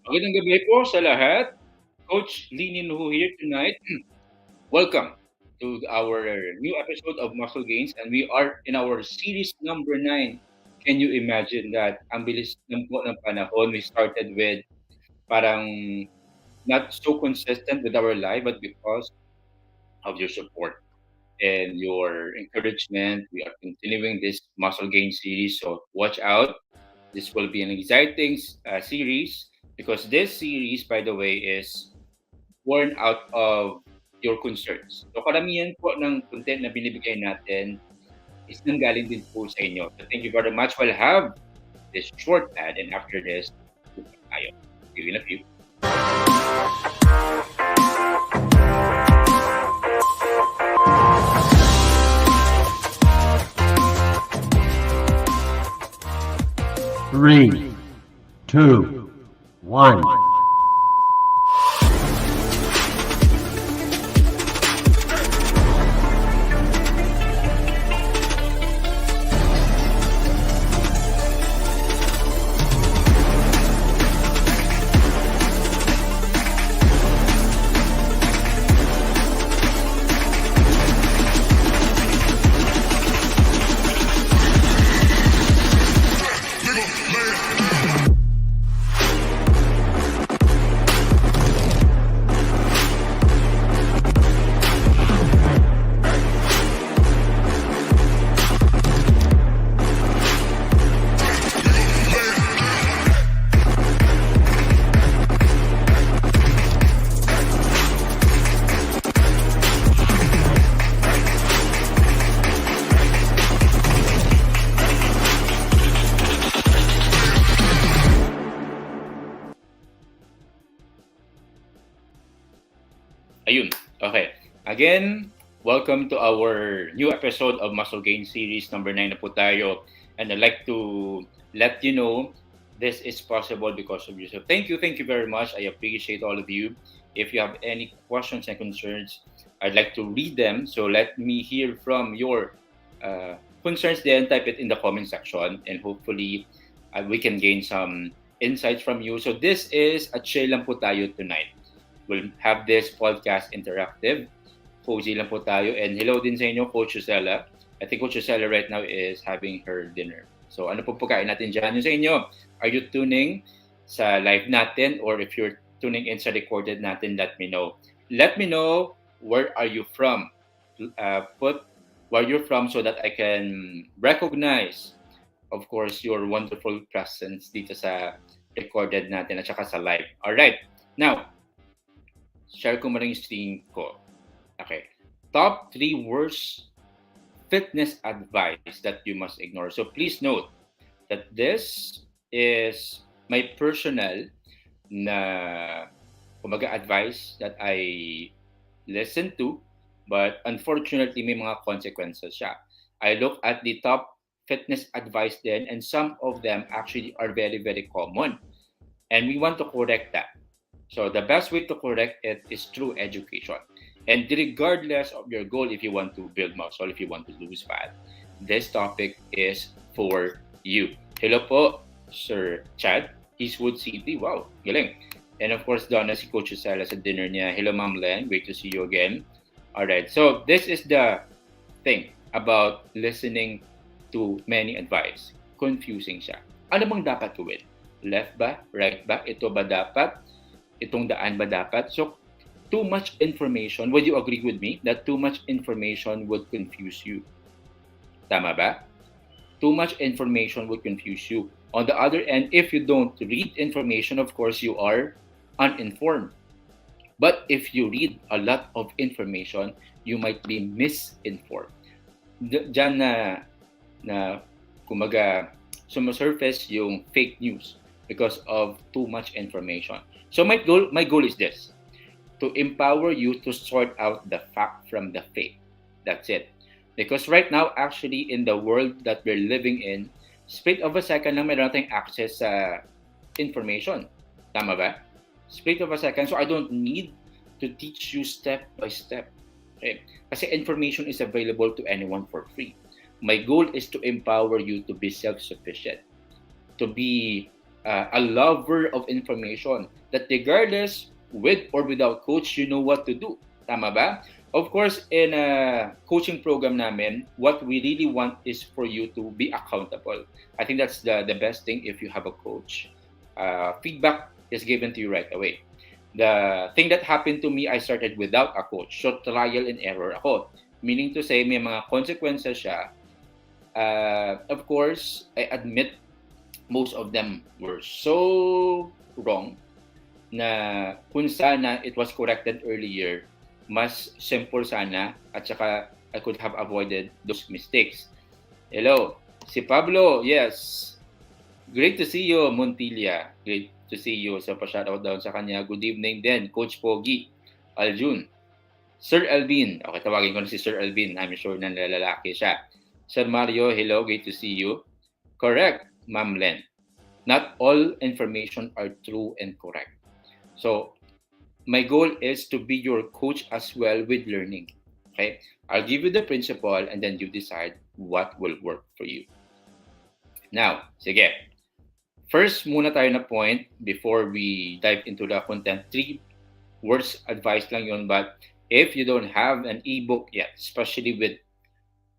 Magandang gabi po sa lahat. Coach Nino here tonight. Welcome to our new episode of Muscle Gains, and we are in our series number 9. Can you imagine that? Ang bilis lang po ng panahon. We started with parang not so consistent with our life, but because of your support and your encouragement, we are continuing this Muscle Gain series. So watch out. This will be an exciting series because this series, by the way, is born out of your concerns. So karamihan po ng content na binibigay natin is nanggaling din po sa inyo. So thank you very much. We'll have this short ad and after this, tayo. See you in a few. Three, two, one. Ayun. Okay. Again, welcome to our new episode of Muscle Gain series number 9 na po tayo. And I'd like to let you know this is possible because of you. So thank you very much. I appreciate all of you. If you have any questions and concerns, I'd like to read them. So let me hear from your concerns then. Type it in the comment section and hopefully we can gain some insights from you. So this is a chill lang po tayo tonight. We'll have this podcast interactive. Cozy lang po tayo. And hello din sa inyo, Coach Rosella. I think Coach Rosella right now is having her dinner. So ano po pagkain natin dyan? Yung sa inyo, are you tuning sa live natin? Or if you're tuning in sa recorded natin, let me know. Let me know where are you from. Put where you're from so that I can recognize, of course, your wonderful presence dito sa recorded natin at saka sa live. Alright. Now, share ko mo rin yung screen ko. Okay. Top 3 worst fitness advice that you must ignore. So please note that this is my personal na kumaga advice that I listen to, but unfortunately may mga consequences siya. I look at the top fitness advice then and some of them actually are very, very common. And we want to correct that. So the best way to correct it is through education. And regardless of your goal, if you want to build muscle, if you want to lose fat, this topic is for you. Hello po, Sir Chad, Eastwood City. Wow, galing. And of course, Donna, si Coach Sala sa dinner niya. Hello, Ma'am Len. Great to see you again. All right. So this is the thing about listening to many advice. Confusing siya. Ano bang dapat gawin? Left ba? Right ba? Ito ba dapat? Itong daan ba dapat? So, too much information, would you agree with me that too much information would confuse you? Tama ba? Too much information would confuse you. On the other end, if you don't read information, of course, you are uninformed. But if you read a lot of information, you might be misinformed. Diyan na kumaga sumasurface yung fake news because of too much information. So my goal is this, to empower you to sort out the fact from the fake. That's it. Because right now, actually, in the world that we're living in, split of a second lang meron tayong access sa information. Tama ba? Split of a second. So I don't need to teach you step by step. Okay? Kasi information is available to anyone for free. My goal is to empower you to be self-sufficient, to be a lover of information, that regardless with or without coach, you know what to do. Tama ba? Of course, in a coaching program namin, what we really want is for you to be accountable. I think that's the best thing if you have a coach. Feedback is given to you right away. The thing that happened to me, I started without a coach. So trial and error ako. Meaning to say, may mga consequences siya. Of course, I admit most of them were so wrong na kung sana it was corrected earlier, mas simple sana at saka I could have avoided those mistakes. Hello, si Pablo, yes. Great to see you, Montilla. Great to see you. So, pa-shoutout down sa kanya. Good evening din, Coach Pogi, Aljun. Sir Alvin. Okay, tawagin ko na si Sir Alvin. I'm sure na lalaki siya. Sir Mario, hello. Great to see you. Correct, Ma'am Len. Not all information are true and correct. So, my goal is to be your coach as well with learning. Okay? I'll give you the principle and then you decide what will work for you. Now, sige. First muna tayo na point before we dive into the content. 3 words advice lang yun, but if you don't have an ebook yet, especially with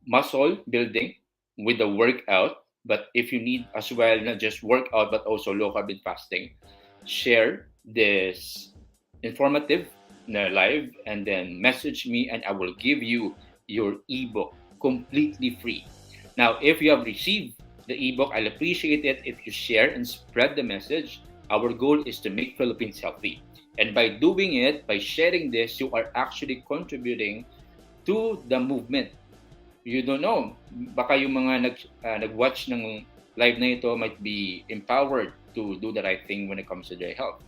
muscle building, with the workout, but if you need as well, not just workout, but also low carb and fasting, share this informative na live and then message me and I will give you your ebook completely free. Now, if you have received the ebook, I'll appreciate it if you share and spread the message. Our goal is to make Philippines healthy. And by doing it, by sharing this, you are actually contributing to the movement. You don't know, baka yung mga nag-watch ng live na ito might be empowered to do the right thing when it comes to their health.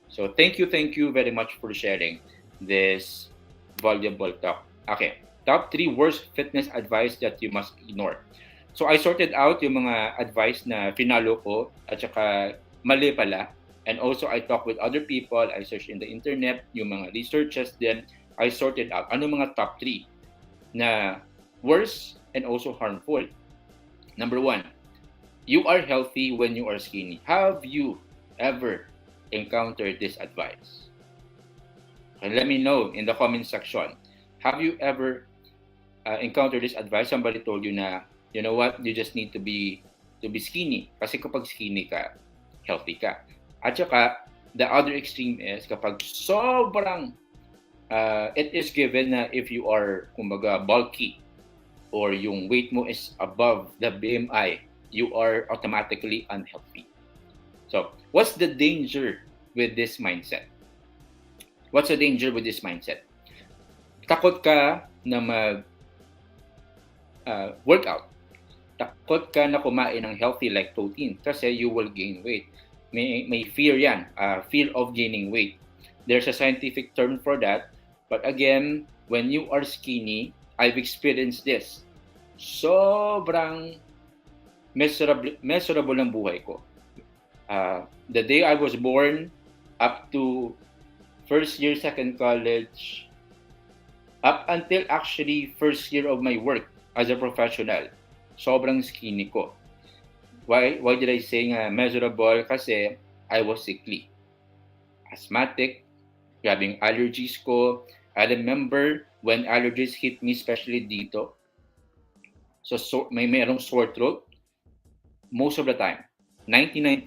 So thank you very much for sharing this valuable talk. Okay, top 3 worst fitness advice that you must ignore. So I sorted out yung mga advice na finalo ko at saka mali pala. And also I talked with other people, I searched in the internet, yung mga researches din, I sorted out ano mga top 3 na worse and also harmful. Number 1, you are healthy when you are skinny. Have you ever encountered this advice? And let me know in the comment section. Have you ever encountered this advice? Somebody told you na, you know what, you just need to be skinny. Kasi kapag skinny ka, healthy ka. At saka, the other extreme is kapag sobrang it is given na if you are kumbaga bulky or yung weight mo is above the BMI, you are automatically unhealthy. So, what's the danger with this mindset? What's the danger with this mindset? Takot ka na workout. Takot ka na kumain ng healthy like protein kasi you will gain weight. May fear yan, fear of gaining weight. There's a scientific term for that. But again, when you are skinny, I've experienced this. Sobrang miserable ang buhay ko. The day I was born up to first year, second college, up until actually first year of my work as a professional, sobrang skinny ko. Why did I say miserable? Kasi I was sickly. Asthmatic, grabing allergies ko. I remember when allergies hit me, especially dito. So merong sore throat. Most of the time, 99%,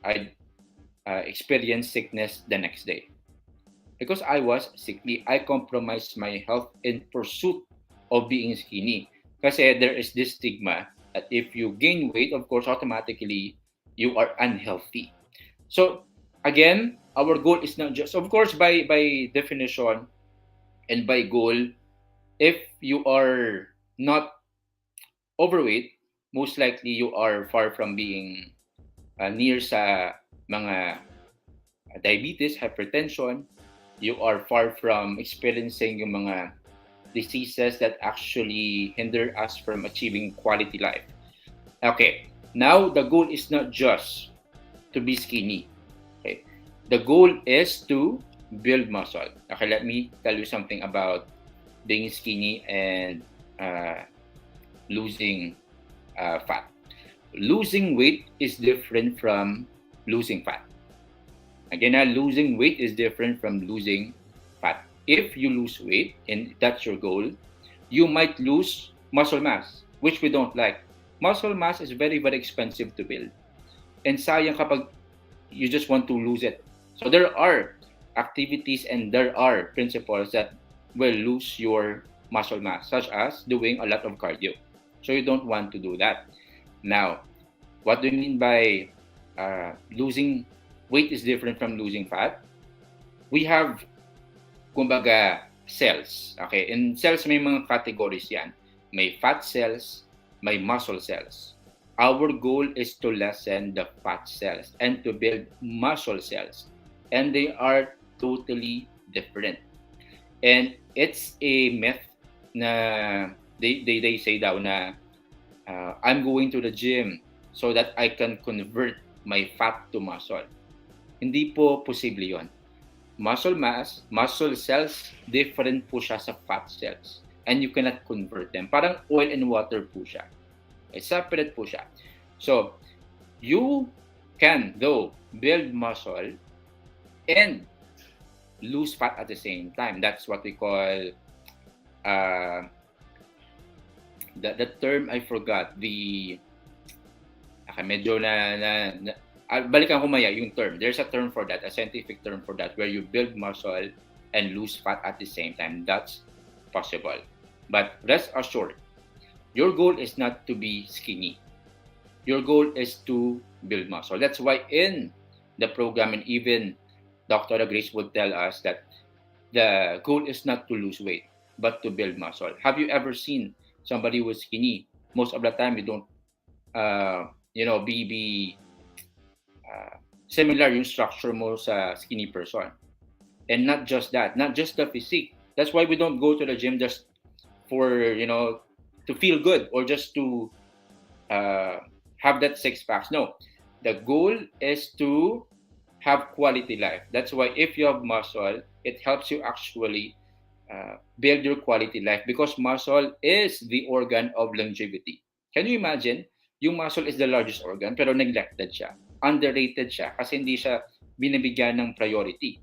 I experience sickness the next day. Because I was sickly, I compromised my health in pursuit of being skinny. Kasi there is this stigma that if you gain weight, of course, automatically, you are unhealthy. So, again, our goal is not just, of course, by definition and by goal, if you are not overweight, most likely you are far from being near sa mga diabetes, hypertension. You are far from experiencing yung mga diseases that actually hinder us from achieving quality life. Okay, now the goal is not just to be skinny. Okay, the goal is to build muscle. Okay, let me tell you something about being skinny and losing fat. Losing weight is different from losing fat. Again, losing weight is different from losing fat. If you lose weight and that's your goal, you might lose muscle mass, which we don't like. Muscle mass is very, very expensive to build. And sayang kapag you just want to lose it. So there are activities and there are principles that will lose your muscle mass, such as doing a lot of cardio. So you don't want to do that. Now, what do you mean by losing weight is different from losing fat? We have, kumbaga, cells. Okay, in cells may mga categories yan. May fat cells, may muscle cells. Our goal is to lessen the fat cells and to build muscle cells. And they are totally different. And it's a myth na they say daw na I'm going to the gym so that I can convert my fat to muscle. Hindi po posible yon. Muscle mass, muscle cells, different po siya sa fat cells. And you cannot convert them. Parang oil and water po siya. Separate po siya. So, you can, though, build muscle and lose fat at the same time. That's what we call, the term I forgot. Medyo balikan ko maya yung term. There's a term for that, a scientific term for that, where you build muscle and lose fat at the same time. That's possible. But rest assured, your goal is not to be skinny. Your goal is to build muscle. That's why in the program, and even Dr. Grace would tell us that the goal is not to lose weight, but to build muscle. Have you ever seen somebody who is skinny? Most of the time, you don't, be similar yung structure mo sa skinny person. And not just that, not just the physique. That's why we don't go to the gym just for, to feel good or just to have that six packs. No, the goal is to have quality life. That's why if you have muscle, it helps you actually build your quality life, because muscle is the organ of longevity. Can you imagine? Yung muscle is the largest organ pero neglected siya. Underrated siya kasi hindi siya binibigyan ng priority.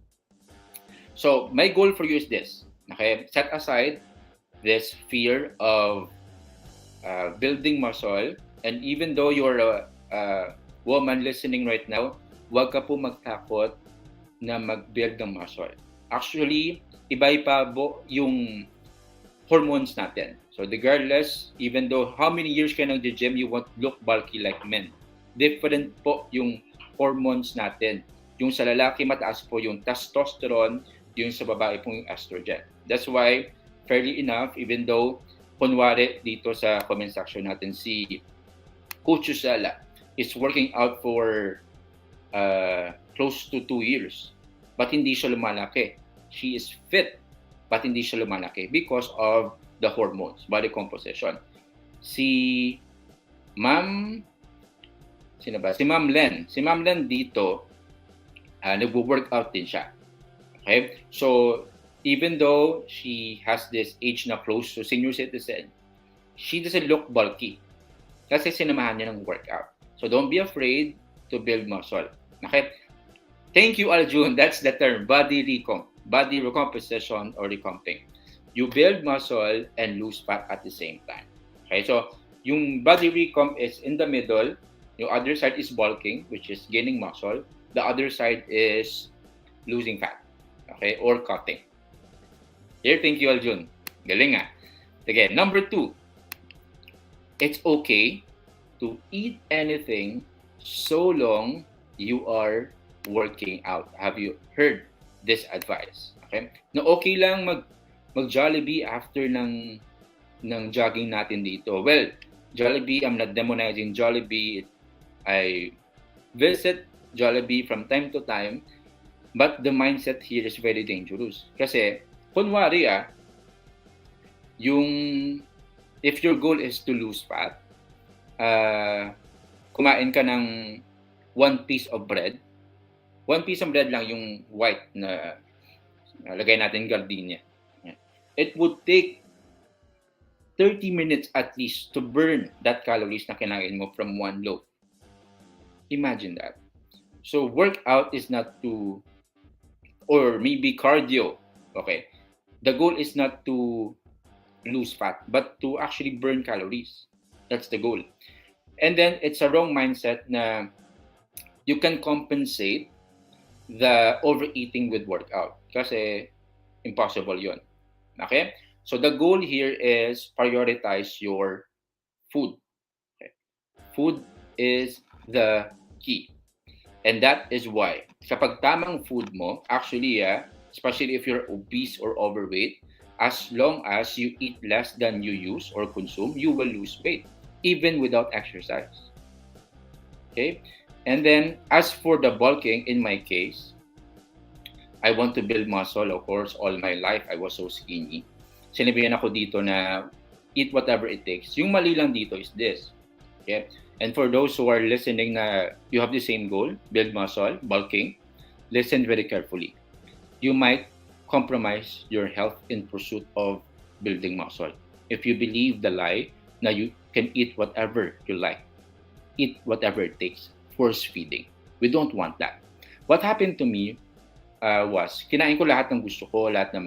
So, my goal for you is this. Okay? Set aside this fear of building muscle, and even though you're a woman listening right now, huwag ka po magtakot na mag-build ng muscle. Actually, iba-iba po yung hormones natin. So regardless, even though how many years ka nag-gym, you won't look bulky like men. Different po yung hormones natin. Yung sa lalaki, mataas po yung testosterone, yung sa babae po yung estrogen. That's why, fairly enough, even though, kunwari dito sa comment section natin, si Coach Usala is working out for close to 2 years. But hindi siya lumalaki. She is fit, but hindi siya lumalaki because of the hormones, body composition. Si Ma'am, sino ba? Si Ma'am Len. Si Ma'am Len dito, nagwo-workout din siya. Okay? So, even though she has this age na close to senior citizen, she doesn't look bulky. Kasi sinamahan niya ng workout. So, don't be afraid to build muscle. Okay? Thank you, Aljun. That's the term, body recomposition or recomping. You build muscle and lose fat at the same time. Okay, so yung body recomp is in the middle. Yung other side is bulking, which is gaining muscle. The other side is losing fat. Okay, or cutting. Here, thank you, Aljun. Galing nga. Again, number 2. It's okay to eat anything so long you are working out. Have you heard this advice? Okay? Na okay lang mag-Jollibee after ng jogging natin dito. Well, Jollibee, I'm not demonizing Jollibee. I visit Jollibee from time to time, but the mindset here is very dangerous. Kasi, kunwari if your goal is to lose fat, kumain ka ng 1 piece of bread. 1 piece of bread lang yung white na lagay natin gardenia. It would take 30 minutes at least to burn that calories na kinain mo from 1 loaf. Imagine that. So workout is not to, or maybe cardio. Okay. The goal is not to lose fat, but to actually burn calories. That's the goal. And then it's a wrong mindset na you can compensate the overeating with workout. Kasi impossible yon. Okay? So the goal here is prioritize your food. Okay? Food is the key. And that is why kapag tamang food mo, actually, especially if you're obese or overweight, as long as you eat less than you use or consume, you will lose weight, even without exercise. Okay? And then, as for the bulking, in my case, I want to build muscle. Of course, all my life, I was so skinny. Sinabihan ako dito na eat whatever it takes. Yung mali lang dito is this. Okay? And for those who are listening na you have the same goal, build muscle, bulking, listen very carefully. You might compromise your health in pursuit of building muscle. If you believe the lie na you can eat whatever you like, eat whatever it takes, force feeding. We don't want that. What happened to me was, kinain ko lahat ng gusto ko, lahat ng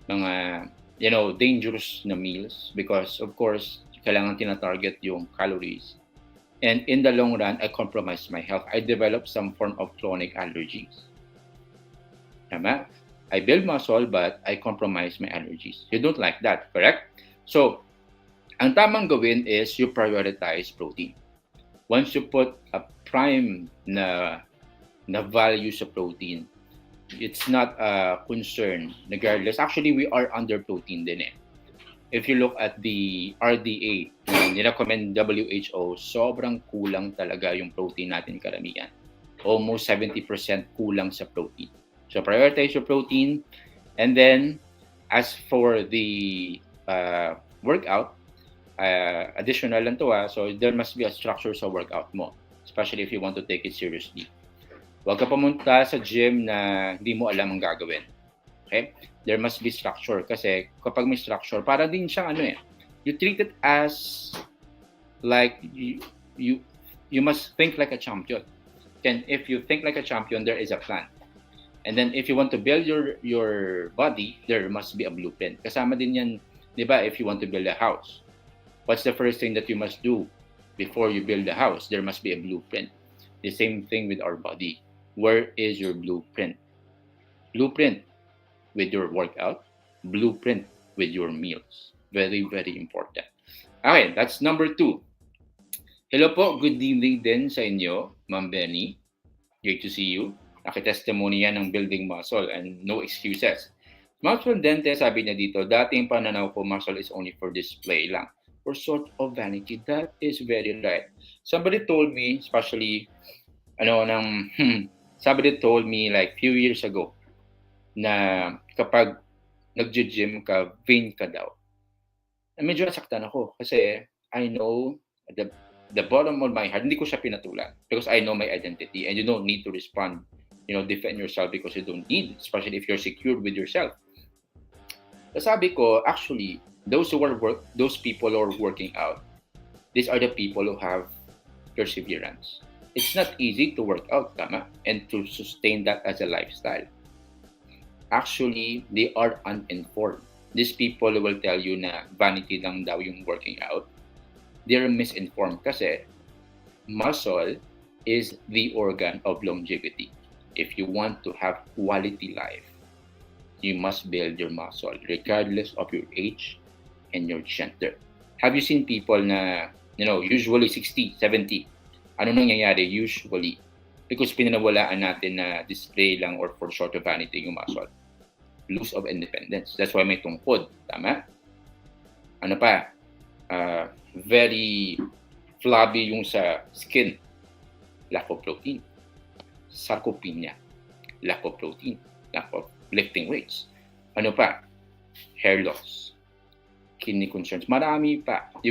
mga dangerous na meals because of course, kailangan tina-target yung calories. And in the long run, I compromised my health. I developed some form of chronic allergies. Tama? I build muscle, but I compromise my allergies. You don't like that, correct? So, ang tamang gawin is you prioritize protein. Once you put a prime na value sa protein, it's not a concern regardless. Actually, we are under protein din eh. If you look at the RDA, nirecommend WHO, sobrang kulang talaga yung protein natin karamihan. Almost 70% kulang sa protein. So prioritize your protein. And then, as for the workout, additional lang to so there must be a structure sa workout mo, especially if you want to take it seriously. Huwag ka pumunta sa gym na hindi mo alam ang gagawin. Okay? There must be structure kasi kapag may structure, para din siyang you treat it as like you must think like a champion. Then if you think like a champion, there is a plan. And then if you want to build your body, there must be a blueprint. Kasama din yan, di ba, if you want to build a house. What's the first thing that you must do before you build a house? There must be a blueprint. The same thing with our body. Where is your blueprint? Blueprint with your workout, blueprint with your meals. Very, very important. Okay, that's number 2. Hello po, good evening din sa inyo, Ma'am Benny. Great to see you. Nakitestimony yan ng building muscle and no excuses. Muscle Dente, sabi niya dito, dating pananaw ko, muscle is only for display lang, or sort of vanity. That is very right. Somebody told me, especially, somebody told me like few years ago, na kapag nag-gym ka, vain ka daw. Medyo nasaktan ako kasi I know the bottom of my heart, hindi ko siya pinatulan because I know my identity and you don't need to respond, defend yourself because you don't need, especially if you're secure with yourself. Sabi ko, actually, those people who are working out, these are the people who have perseverance. It's not easy to work out, tama? And to sustain that as a lifestyle. Actually, they are uninformed. These people will tell you na vanity lang daw yung working out. They're misinformed kasi muscle is the organ of longevity. If you want to have quality life, you must build your muscle regardless of your age and your gender. Have you seen people na, usually 60, 70? Ano nangyayari usually? Because pinanawalaan natin na display lang or for short of vanity yung muscle. Loss of independence. That's why may tungkod. Tama? Ano pa? Very flabby yung sa skin. Lack of protein. Sarcopenia. Lack of protein. Lack of lifting weights. Ano pa? Hair loss. Kidney concerns. Marami pa. I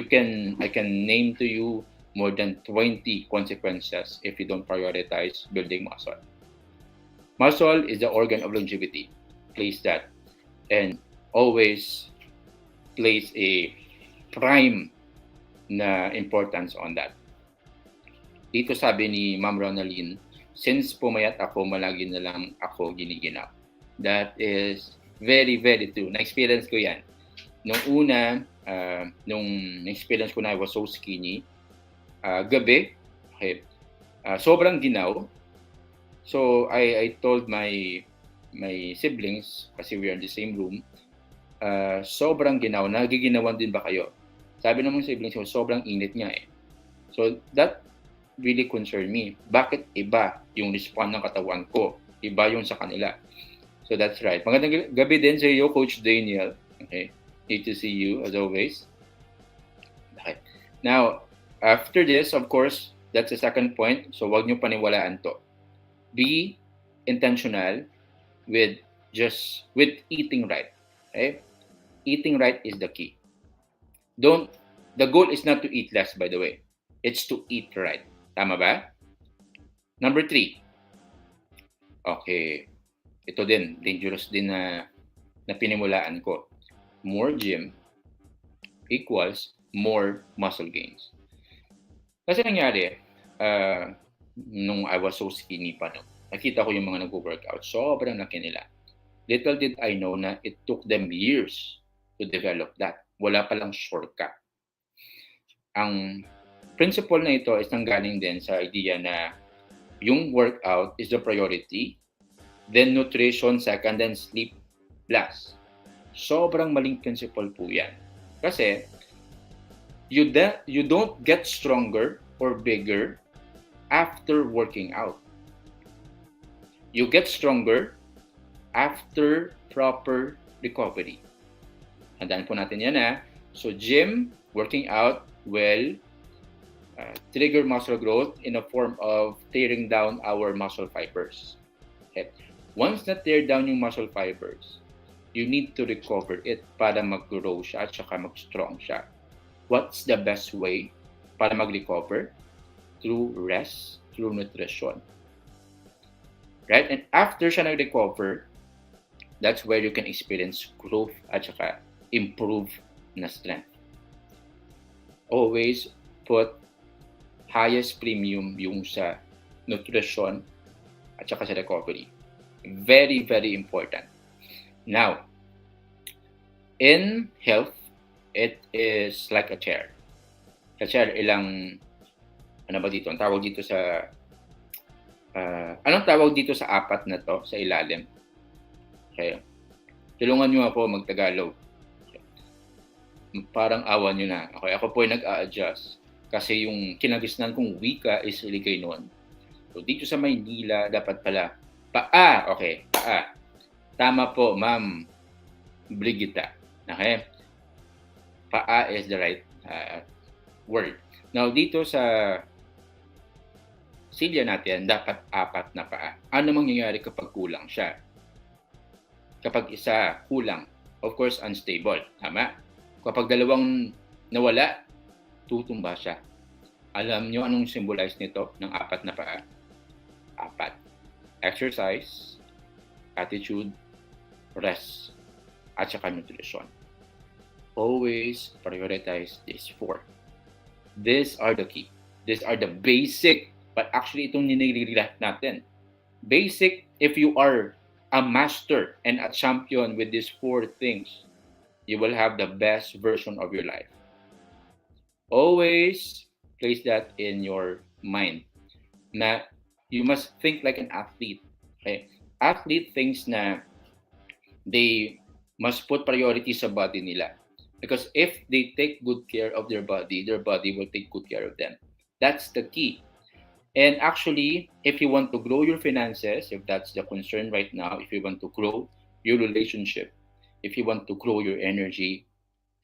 can name to you more than 20 consequences if you don't prioritize building muscle. Muscle is the organ of longevity. Place that. And always place a prime na importance on that. Dito sabi ni Ma'am Ronaldine, since pumayat ako, malagi na lang ako giniginaw. That is very, very true. Na-experience ko yan. Nung una, nung experience ko na I was so skinny, gabi, okay, sobrang ginaw. So I told my siblings, kasi we are in the same room, sobrang ginaw, nagiginawan din ba kayo? Sabi ng mga siblings ko, sobrang init nga eh. So that really concerned me. Bakit iba yung respond ng katawan ko? Iba yung sa kanila. So that's right. Magandang gabi din sa iyo, Coach Daniel. Okay. Need to see you as always. Okay. Now, after this, of course, that's the second point. So wag niyo paniwalaan to. Be intentional with eating right. Okay? Eating right is the key. The goal is not to eat less, by the way. It's to eat right. Tama ba? Number 3. Okay. Ito din, dangerous din na pinimulaan ko. More gym equals more muscle gains. Kasi nangyari, nung I was so skinny pa, no, nakita ko yung mga nag-workout, sobrang laki nila. Little did I know na it took them years to develop that. Wala palang shortcut. Ang principle na ito is nanggaling din sa idea na yung workout is the priority, then nutrition second, then sleep last. Sobrang maling principle po yan. Kasi you don't get stronger or bigger after working out. You get stronger after proper recovery. Handaan po natin yan ha. So gym, working out will trigger muscle growth in a form of tearing down our muscle fibers. Okay. Once na tear down yung muscle fibers, you need to recover it para mag-grow siya at saka mag-strong siya. What's the best way para mag-recover? Through rest, through nutrition. Right? And after siya nag-recover, that's where you can experience growth at saka improve na strength. Always put highest premium yung sa nutrition at saka sa recovery. Very, very important. Now, in health, it is like a chair. Sa chair, ano ba dito? Ang tawag dito sa, anong tawag dito sa apat na to, sa ilalim? Okay. Tulungan nyo ako mag-Tagalog. Okay. Parang awan nyo na. Okay, ako po ay nag-a-adjust. Kasi yung kinagisnan kong wika is Iloilo. So, dito sa Maynila, dapat pala, paa. Okay, paa. Tama po, Ma'am Brigita. Okay? Paa is the right word. Now, dito sa silya natin, dapat 4 na paa. Ano mangyayari kapag kulang siya? Kapag isa kulang, of course, unstable. Tama? Kapag 2 nawala, tutumba siya. Alam nyo anong symbolize nito ng 4 na paa? 4. Exercise, attitude, rest, at saka nutrition. Always prioritize these 4. These are the key. These are the basic, but actually itong nilililat natin. Basic, if you are a master and a champion with these 4 things, you will have the best version of your life. Always place that in your mind na you must think like an athlete. Okay? Athlete thinks na they must put priority sa body nila. Because if they take good care of their body will take good care of them. That's the key. And actually, if you want to grow your finances, if that's the concern right now, if you want to grow your relationship, if you want to grow your energy,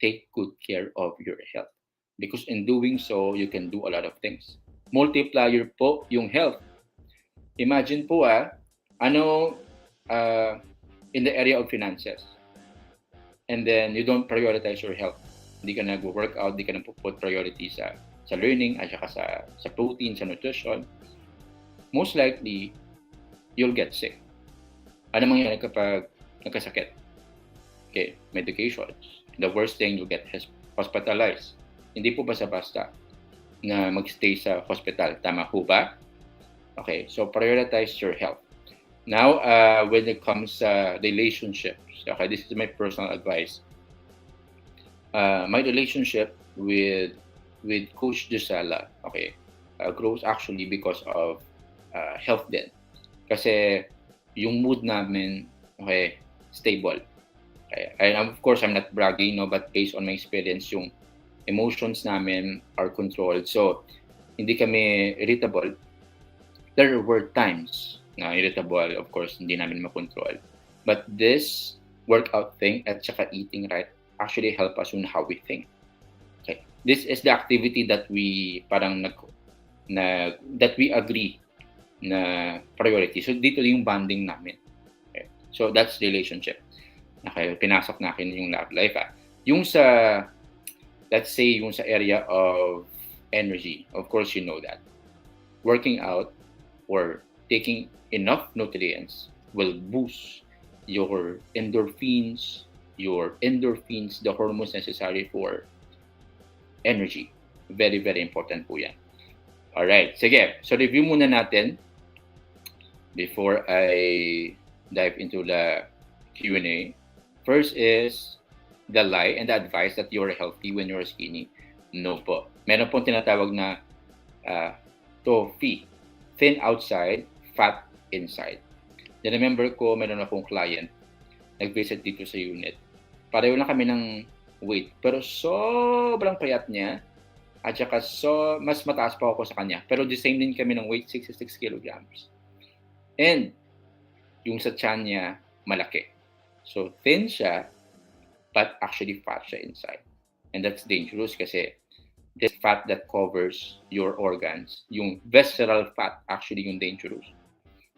take good care of your health. Because in doing so, you can do a lot of things. Multiplier po yung health. Imagine po in the area of finances, and then you don't prioritize your health. Hindi ka nag-workout, hindi ka nag-put priority sa learning, at saka sa protein, sa nutrition, most likely, you'll get sick. Ano mangyayari kapag nagkasakit? Okay, medications. The worst thing, you'll get hospitalized. Hindi po basta-basta na magstay sa hospital. Tama po ba? Okay, so prioritize your health. Now, when it comes to relationships, okay, this is my personal advice. My relationship with Coach Gisela, okay, grows actually because of health din. Kasi yung mood namin, okay, stable. Okay? And of course, I'm not bragging, no, but based on my experience, yung emotions namin are controlled. So, hindi kami irritable. There were times na irritable, of course, hindi namin makontrol. But this workout thing at saka eating right actually help us on how we think. Okay. This is the activity that we parang that we agree na priority. So dito yung bonding namin. Okay. So that's relationship. Okay, pinasok natin yung love life. Yung sa let's say yung sa area of energy, of course you know that working out or taking enough nutrients will boost your endorphins, the hormones necessary for energy. Very, very important po yan. Alright, sige. So review muna natin before I dive into the Q&A. First is the lie and the advice that you're healthy when you're skinny. No po. Meron pong tinatawag na TOFI. Thin outside, fat inside. Na-remember ko, meron akong client, nag-visit dito sa unit. Pareho lang kami ng weight, pero sobrang payat niya, at saka mas mataas pa ako sa kanya. Pero the same din kami ng weight, 66 kilograms. And yung sa tiyan niya, malaki. So thin siya, but actually fat siya inside. And that's dangerous kasi this fat that covers your organs, yung visceral fat, actually yung dangerous.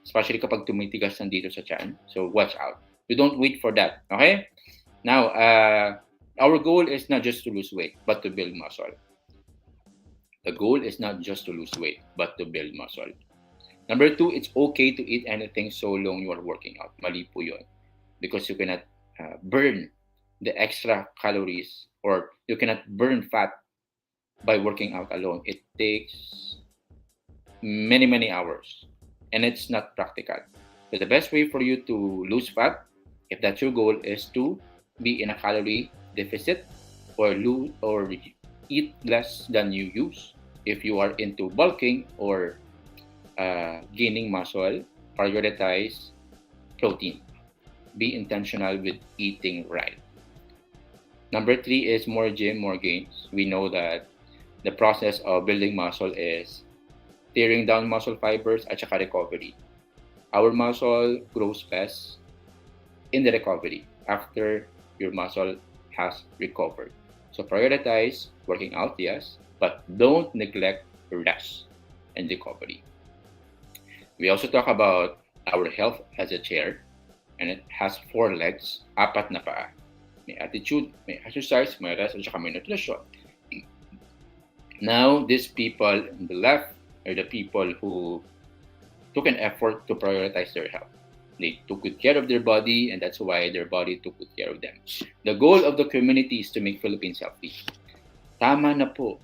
Especially kapag tumitigas nandito sa tiyan. So watch out. You don't wait for that. Okay? Now, our goal is not just to lose weight, but to build muscle. The goal is not just to lose weight, but to build muscle. Number 2, it's okay to eat anything so long you are working out. Mali po yun. Because you cannot burn the extra calories or you cannot burn fat by working out alone. It takes many, many hours. And it's not practical. So the best way for you to lose fat, if that's your goal, is to be in a calorie deficit or eat less than you use. If you are into bulking or gaining muscle, prioritize protein. Be intentional with eating right. Number 3 is more gym, more gains. We know that the process of building muscle is tearing down muscle fibers at saka recovery. Our muscle grows best in the recovery after your muscle has recovered. So prioritize working out, yes, but don't neglect rest and recovery. We also talk about our health as a chair, and it has 4 legs, 4 na paa. May attitude, may exercise, may rest, at saka may nutrition. Now, these people on the left are the people who took an effort to prioritize their health. They took good care of their body, and that's why their body took good care of them. The goal of the community is to make Philippines healthy. Tama na po.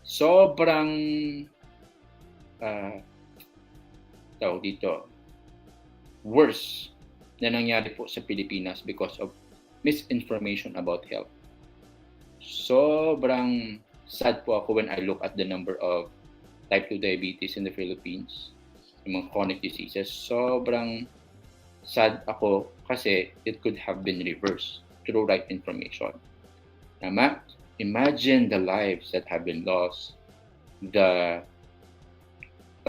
Sobrang tawag dito, worse na nangyari po sa Pilipinas because of misinformation about health. Sobrang sad po ako when I look at the number of type 2 diabetes in the Philippines, yung mga chronic diseases. Sobrang sad ako kasi it could have been reversed through right information. Tama? Imagine the lives that have been lost, the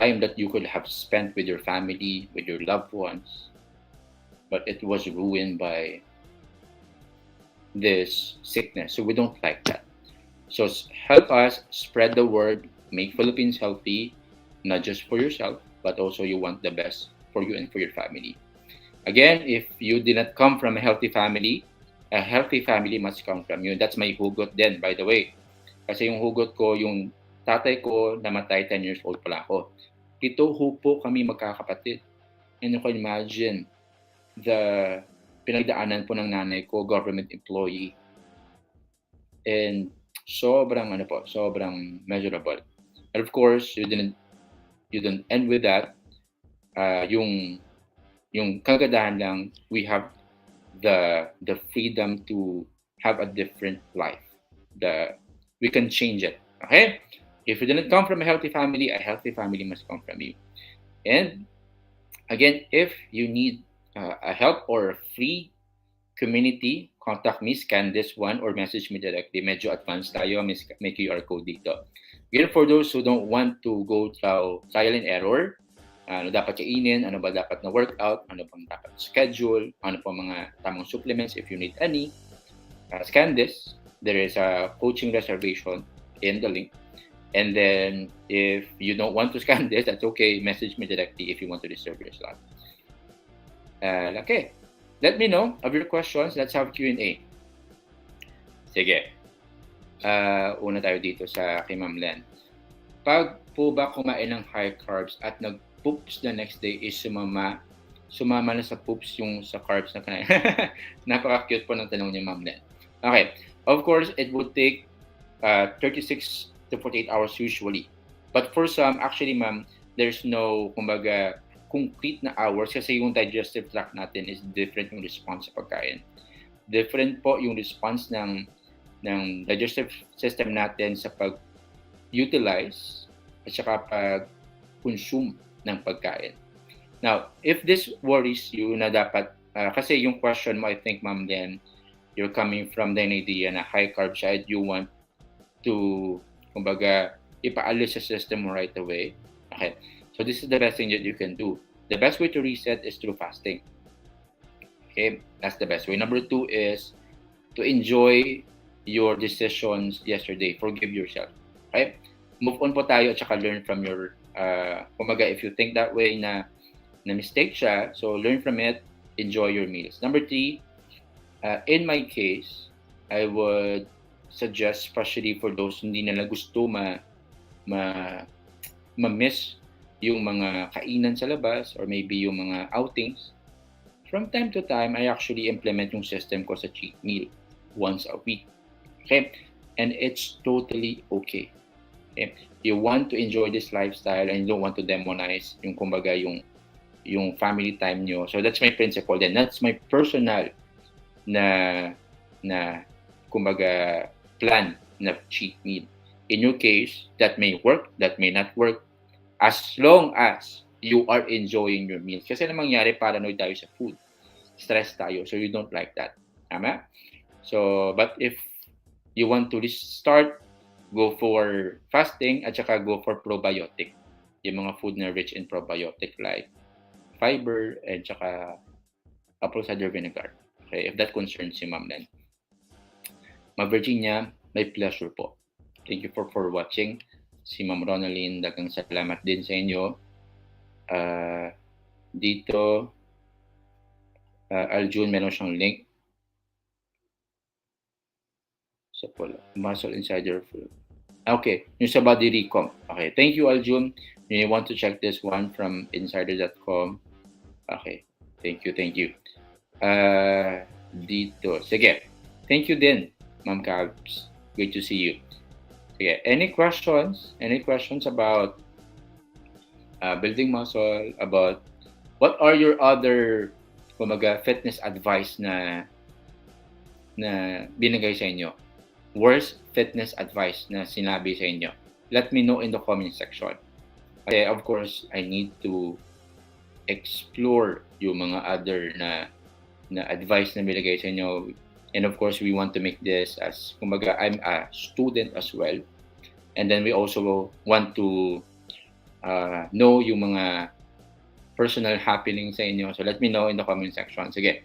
time that you could have spent with your family, with your loved ones, but it was ruined by this sickness. So we don't like that. So help us spread the word, make Philippines healthy, not just for yourself, but also you want the best for you and for your family. Again, if you did not come from a healthy family must come from you. That's my hugot then, by the way. Kasi yung hugot ko, yung tatay ko namatay 10 years old pala ako. 7 po kami magkakapatid. And you can imagine the pinagdaanan po ng nanay ko, government employee. And sobrang measurable. And of course, you didn't you don't end with that. Yung kagadahan lang, we have the freedom to have a different life. We can change it. Okay? If you didn't come from a healthy family must come from you. And again, if you need a help or a free community, contact me, scan this one, or message me directly. Medyo advanced tayo, may QR code dito. Again, for those who don't want to go through trial and error, ano dapat kainin, ano ba dapat na workout, ano bang dapat schedule, ano pa mga tamang supplements if you need any, scan this. There is a coaching reservation in the link. And then if you don't want to scan this, that's okay. Message me directly if you want to reserve your slot. Okay. Let me know of your questions. Let's have Q&A. Sige. Una tayo dito sa kay Ma'am Len. Pag po ba kumain ng high carbs at nag-poops the next day is sumama na sa poops yung sa carbs na kanain. Napaka-cute po ng tanong niya, Ma'am Len. Okay. Of course, it would take 36 to 48 hours usually. But for some, actually, ma'am, there's no, kumbaga, complete na hours kasi yung digestive tract natin is different yung response sa pagkain. Different po yung response ng digestive system natin sa pag-utilize at saka pag-consume ng pagkain. Now, if this worries you na dapat, kasi yung question mo, I think, ma'am, then you're coming from the idea na high carb diet, you want to, kumbaga, ipaalis sa system mo right away. Okay. So this is the best thing that you can do. The best way to reset is through fasting. Okay, that's the best way. Number 2 is to enjoy your decisions yesterday. Forgive yourself. Okay? Move on po tayo at saka learn from your, kumbaga, if you think that way na mistake siya, so learn from it, enjoy your meals. Number 3, in my case, I would suggest, especially for those hindi nila gusto ma-miss yung mga kainan sa labas or maybe yung mga outings, from time to time, I actually implement yung system ko sa cheat meal once a week. Okay? And it's totally okay. Okay? You want to enjoy this lifestyle and you don't want to demonize yung kumbaga yung family time nyo. So that's my principle. Then that's my personal na kumbaga plan na cheat meal. In your case, that may work, that may not work, as long as you are enjoying your meals. Kasi na mangyari, paranoid tayo sa food. Stress tayo, so you don't like that. Tama? So, but if you want to restart, go for fasting at saka go for probiotic. Yung mga food na rich in probiotic like fiber and saka apple cider vinegar. Okay, if that concerns you, Ma'am Len. Ma'am Virginia, my pleasure po. Thank you for watching. Si Ma'am Ronaldine, dagang salamat din sa inyo. Dito, Aljun, meron siyang link. Sa Muscle Insider Food. Okay, yung sa Body Recom. Okay, thank you, Aljun. You want to check this one from insider.com. Okay, thank you. Dito, sige. Thank you din, Ma'am Cabs. Great to see you. Sige, any questions? Any questions about building muscle? About what are your other kumaga fitness advice na binigay sa inyo? Worst fitness advice na sinabi sa inyo? Let me know in the comment section. Okay, of course, I need to explore yung mga other na advice na binigay sa inyo. And of course, we want to make this as, kumbaga, I'm a student as well. And then we also want to know yung mga personal happenings sa inyo. So let me know in the comment section. Sige.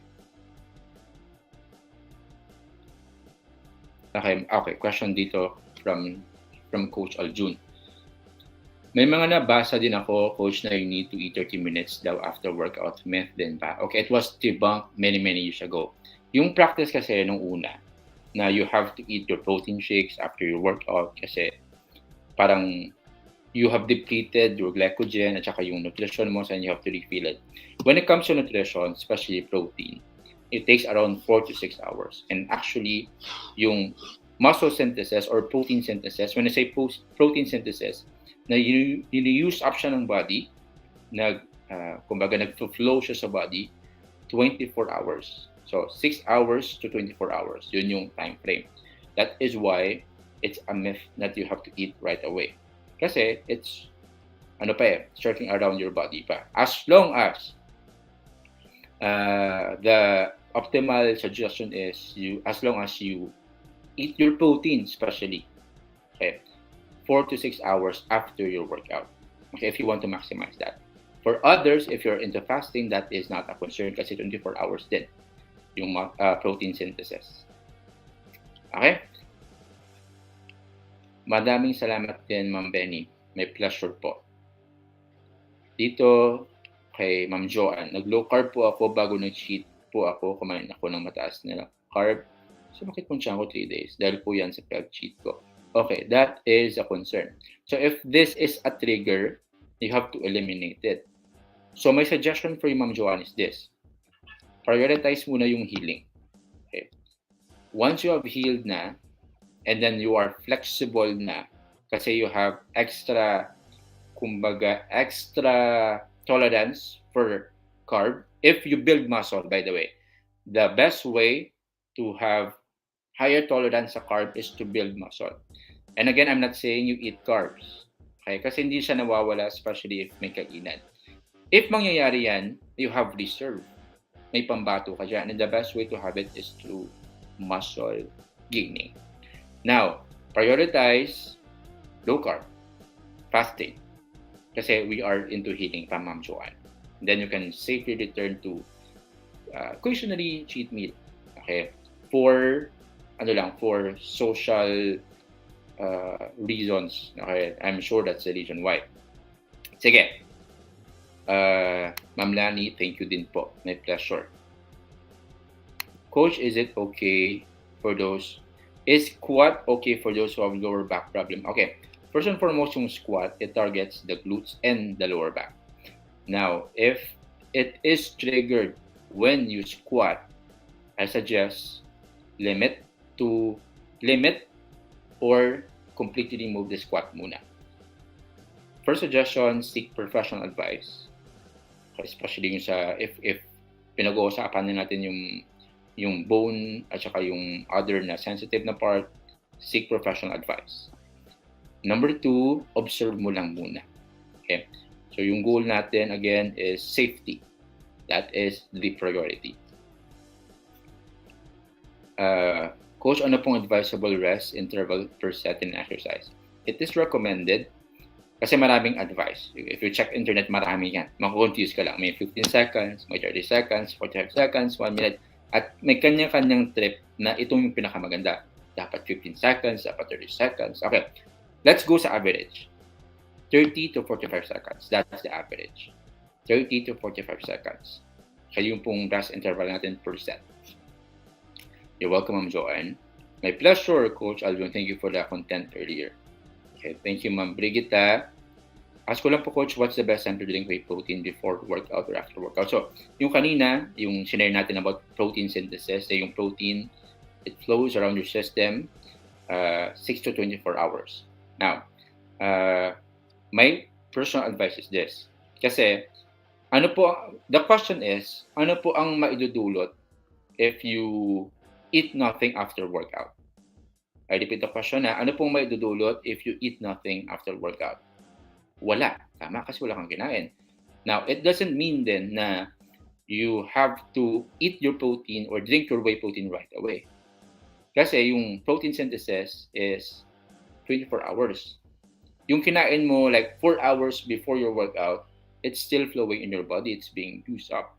Okay, question dito from Coach Aljun. May mga nabasa din ako, Coach, na you need to eat 30 minutes daw after workout. Myth din ba? Okay, it was debunked many years ago. Yung practice kasi nung una, na you have to eat your protein shakes after your workout kasi parang you have depleted your glycogen at saka yung nutrition mo, and you have to refill it. When it comes to nutrition, especially protein, it takes around 4 to 6 hours. And actually, yung muscle synthesis or protein synthesis, when I say protein synthesis, na use up siya ng body, kumbaga nag-flow siya sa body 24 hours. So 6 hours to 24 hours, yun yung time frame. That is why it's a myth that you have to eat right away. Kasi it's circling around your body pa. As long as the optimal suggestion is as long as you eat your protein, especially, okay, 4 to 6 hours after your workout. Okay, if you want to maximize that. For others, if you're into fasting, that is not a concern kasi 24 hours din yung protein synthesis. Okay? Madaming salamat din, Ma'am Benny. May pleasure po. Dito kay Ma'am Joanne, nag-low carb po ako bago nag-cheat po ako. Kumain ako ng mataas na carb. So bakit puncha ako 3 days? Dahil po yan sa pag-cheat ko. Okay, that is a concern. So if this is a trigger, you have to eliminate it. So my suggestion for you, Ma'am Joanne, is this. Prioritize muna yung healing. Okay. Once you have healed na, and then you are flexible na, kasi you have extra tolerance for carb. If you build muscle, by the way, the best way to have higher tolerance sa carb is to build muscle. And again, I'm not saying you eat carbs. Okay? Kasi hindi siya nawawala, especially if may kainan. If mangyayari yan, you have reserve. May pambato ka dyan. And the best way to have it is through muscle gaining. Now, prioritize low carb, fasting. Kasi we are into healing pa, Ma'am Joanne. Then you can safely return to occasionally cheat meal. Okay? For social reasons. Okay? I'm sure that's the reason why. Sige. Ma'am Lani, thank you din po. My pleasure. Coach, is squat okay for those who have lower back problem? Okay. First and foremost, yung squat, it targets the glutes and the lower back. Now, if it is triggered when you squat, I suggest limit or completely remove the squat muna. First suggestion, seek professional advice. Especially yung if pinag-uusapan natin yung bone at saka yung other na sensitive na part, seek professional advice. Number 2, observe mo lang muna. Okay? So yung goal natin again is safety. That is the priority. Coach, ano pong advisable rest interval per set in exercise? It is recommended kasi maraming advice. If you check internet, marami yan. Makukonfuse ka lang. May 15 seconds, may 30 seconds, 45 seconds, 1 minute. At may kanya-kanyang trip na itong yung pinakamaganda. Dapat 15 seconds, dapat 30 seconds. Okay, let's go sa average. 30 to 45 seconds. That's the average. 30 to 45 seconds. Kaya yung pong rest interval natin per set. You're welcome, Ma'am Joanne. My pleasure, Coach Alvin. Thank you for the content earlier. Okay, thank you, Ma'am Brigita. Ask ko lang po, Coach, what's the best time to drink whey protein before workout or after workout? So, yung kanina, yung sinare natin about protein synthesis, yung protein, it flows around your system 6 to 24 hours. Now, my personal advice is this. Kasi, the question is, ano po ang maidudulot if you eat nothing after workout? I repeat the question na, ano pong maidudulot if you eat nothing after workout? Wala. Tama, kasi wala kang kinain. Now, it doesn't mean then na you have to eat your protein or drink your whey protein right away. Kasi yung protein synthesis is 24 hours. Yung kinain mo like 4 hours before your workout, it's still flowing in your body. It's being used up.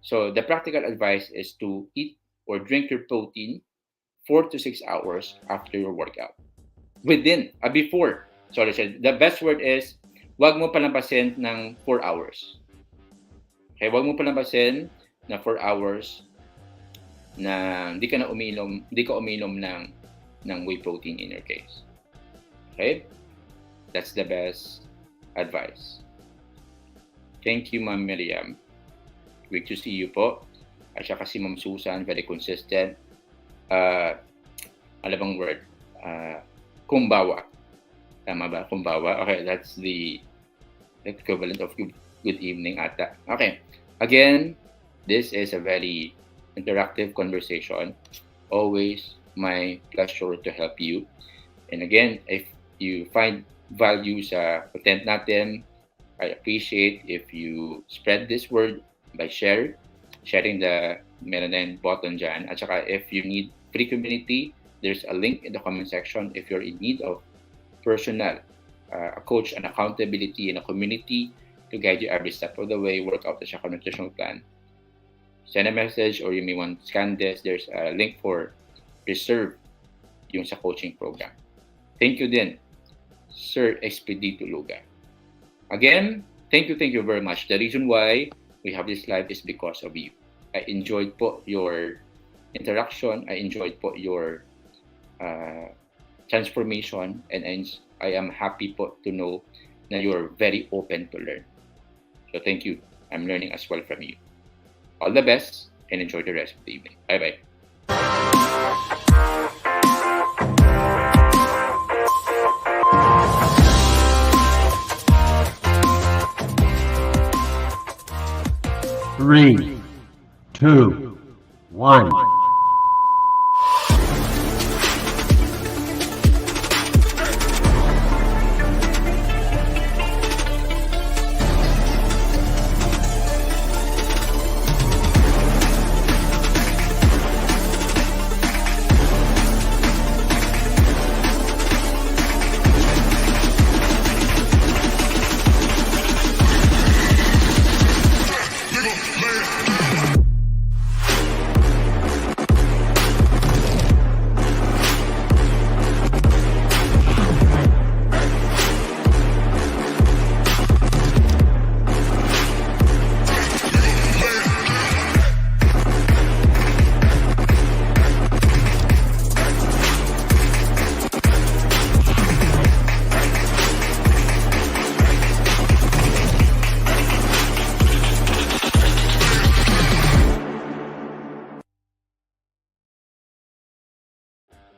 So, the practical advice is to eat or drink your protein 4 to 6 hours after your workout. Before. The best word is, wag mo palampasin ng 4 hours. Okay, wag mo palampasin na 4 hours na hindi ka uminom ng whey protein in your case. Okay? That's the best advice. Thank you, Ma'am Miriam. Great to see you po. At saka si Ma'am Susan, very consistent. Ano bang word? Kumbawa. Tama ba? Kumbawa. Okay, that's the equivalent of good evening ata. Okay. Again, this is a very interactive conversation. Always my pleasure to help you. And again, if you find value sa content natin, I appreciate if you spread this word by sharing the meron button dyan. At saka if you need free community, there's a link in the comment section. If you're in need of personal, a coach, an accountability, and a community to guide you every step of the way, workout at saka nutritional plan, send a message or you may want to scan this. There's a link for reserve yung sa coaching program. Thank you din, Sir Expedito Luga. Again, thank you very much. The reason why we have this live is because of you. I enjoyed po your interaction. I enjoyed po your transformation, and I am happy po to know that you are very open to learn. So thank you. I'm learning as well from you. All the best and enjoy the rest of the evening. Bye-bye. Three, two, one.